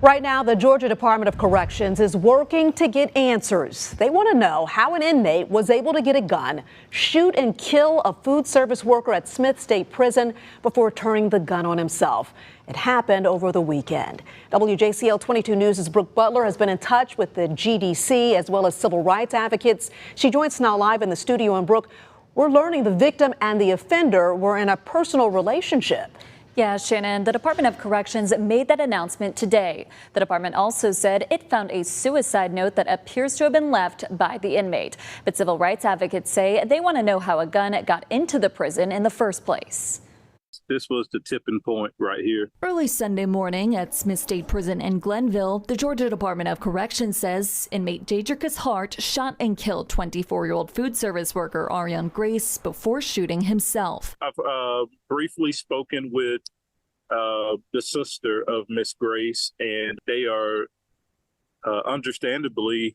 Right now, the Georgia Department of Corrections is working to get answers. They want to know how an inmate was able to get a gun, shoot and kill a food service worker at Smith State Prison before turning the gun on himself. It happened over the weekend. WJCL 22 News' Brooke Butler has been in touch with the GDC as well as civil rights advocates. She joins us now live in the studio. And Brooke, we're learning the victim and the offender were in a personal relationship. Yeah, Shannon, the Department of Corrections made that announcement today. The department also said it found a suicide note that appears to have been left by the inmate. But civil rights advocates say they want to know how a gun got into the prison in the first place. This was the tipping point right here. Early Sunday morning at Smith State Prison in Glenville, the Georgia Department of Corrections says inmate Jadricus Hart shot and killed 24-year-old food service worker Ariane Grace before shooting himself. I've briefly spoken with the sister of Miss Grace, and they are understandably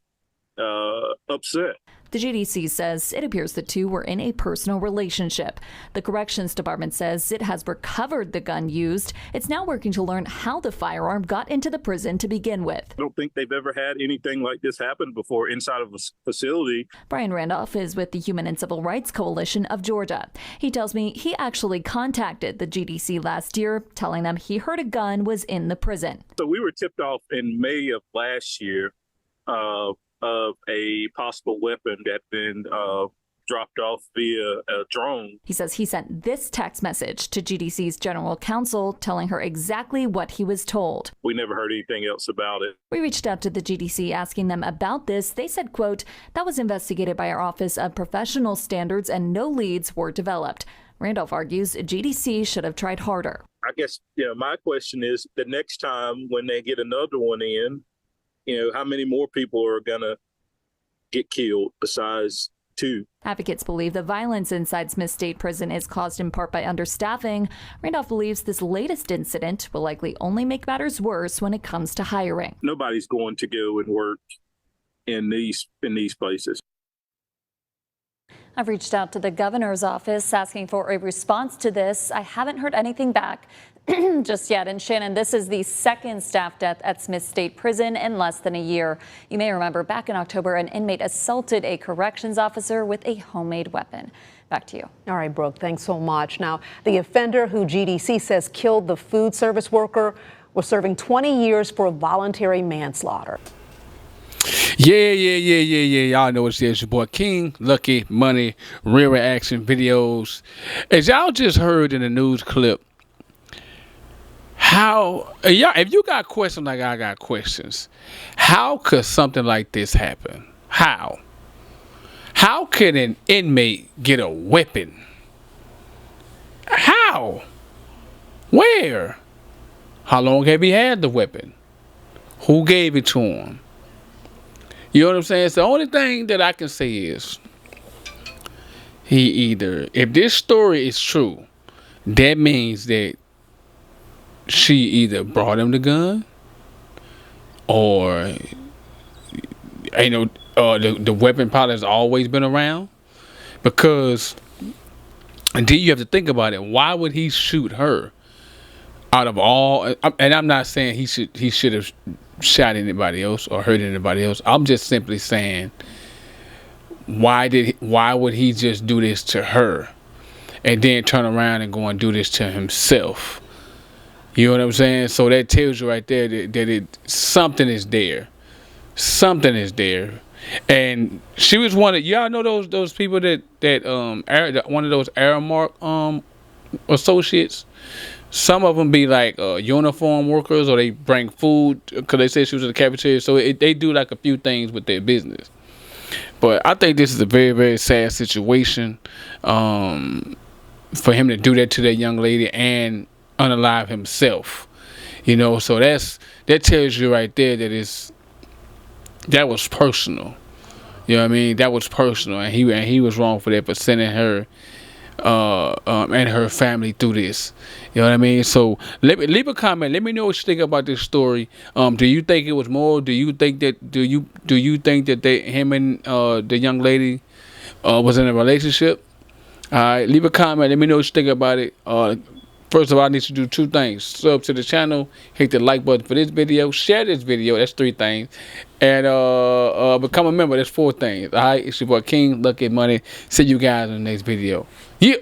upset. The GDC says it appears the two were in a personal relationship. The Corrections Department says it has recovered the gun used. It's now working to learn how the firearm got into the prison to begin with. I don't think they've ever had anything like this happen before inside of a facility. Brian Randolph is with the Human and Civil Rights Coalition of Georgia. He tells me he actually contacted the GDC last year, telling them he heard a gun was in the prison. So we were tipped off in May of last year of a possible weapon that had been dropped off via a drone. He says he sent this text message to GDC's general counsel, telling her exactly what he was told. We never heard anything else about it. We reached out to the GDC asking them about this. They said, quote, that was investigated by our Office of Professional Standards and no leads were developed. Randolph argues GDC should have tried harder. I guess, my question is the next time when they get another one in, how many more people are going to get killed besides two? Advocates believe the violence inside Smith State Prison is caused in part by understaffing. Randolph believes this latest incident will likely only make matters worse when it comes to hiring. Nobody's going to go and work in these places. I've reached out to the governor's office asking for a response to this. I haven't heard anything back just yet. And Shannon, this is the second staff death at Smith State Prison in less than a year. You may remember back in October, an inmate assaulted a corrections officer with a homemade weapon. Back to you. All right, Brooke, thanks so much. Now, the offender who GDC says killed the food service worker was serving 20 years for voluntary manslaughter. Yeah. Y'all know it's your boy King, Lucky Money, Real Reaction Videos. As y'all just heard in the news clip, if you got questions like I got questions, how could something like this happen? How could an inmate get a weapon? How? Where? How long have he had the weapon? Who gave it to him? You know what I'm saying? It's the only thing that I can say is if this story is true, that means that she either brought him the gun or the weapon probably has always been around. Because until you have to think about it, why would he shoot her? Out of all, and I'm not saying he should have shot anybody else or hurt anybody else. I'm just simply saying, why would he just do this to her and then turn around and go and do this to himself? You know what I'm saying? So that tells you right there that something is there. Something is there. And she was one of, y'all know those people that one of those Aramark associates. Some of them be like uniform workers, or they bring food because they said she was in the cafeteria. So they do like a few things with their business. But I think this is a very, very sad situation for him to do that to that young lady and unalive himself. So that tells you right there that that was personal. You know what I mean? That was personal, and he was wrong for that, for sending her and her family through this. You know what I mean? So leave a comment. Let me know what you think about this story. Do you think it was more? Do you think that him and the young lady was in a relationship? All right, leave a comment. Let me know what you think about it. First of all, I need you to do 2 things. Sub to the channel, hit the like button for this video, share this video, that's 3 things. And become a member, that's 4 things. All right, it's your boy King Lucky Money. See you guys in the next video. Yeah.